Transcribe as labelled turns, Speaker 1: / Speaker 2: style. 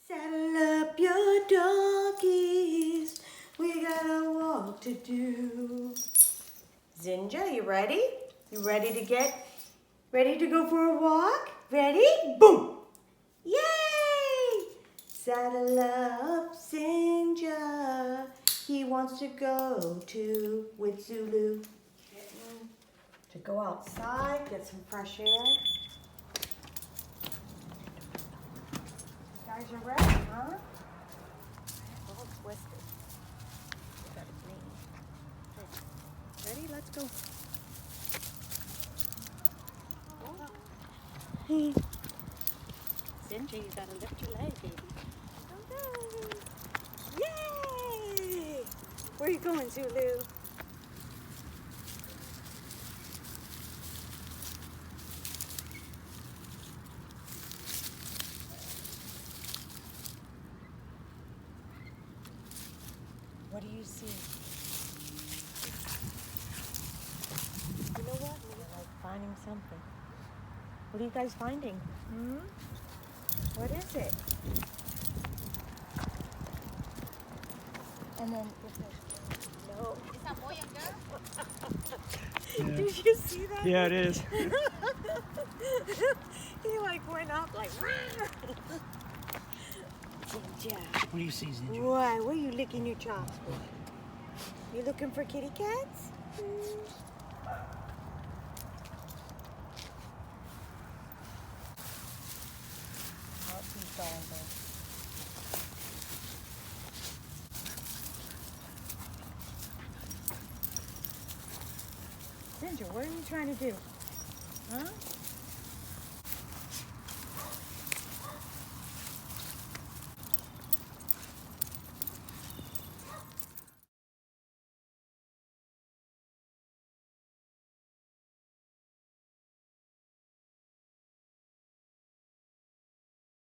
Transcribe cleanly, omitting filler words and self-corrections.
Speaker 1: Saddle up your donkeys, we got a walk to do. Zinja, you ready? You ready to go for a walk? Ready? Boom! Yay! Saddle up Zinja, he wants to go with Zulu. To go outside, get some fresh air. You guys are ready, huh? All twisted. Gotta clean. Ready? Let's go. Zinja, you gotta lift your leg, baby. Okay. Yay! Where are you going, Zulu? What do you see? You know what? We're like finding something. What are you guys finding? What is it? And then no. Is that boy and girl?
Speaker 2: Yeah.
Speaker 1: Did you see that?
Speaker 2: Yeah, it is.
Speaker 1: He like went up like. Zinja.
Speaker 2: What do you see, Zinja?
Speaker 1: Why? What are you licking your chops for? You looking for kitty cats? Oh, he's going there. Zinja, what are you trying to do? Huh?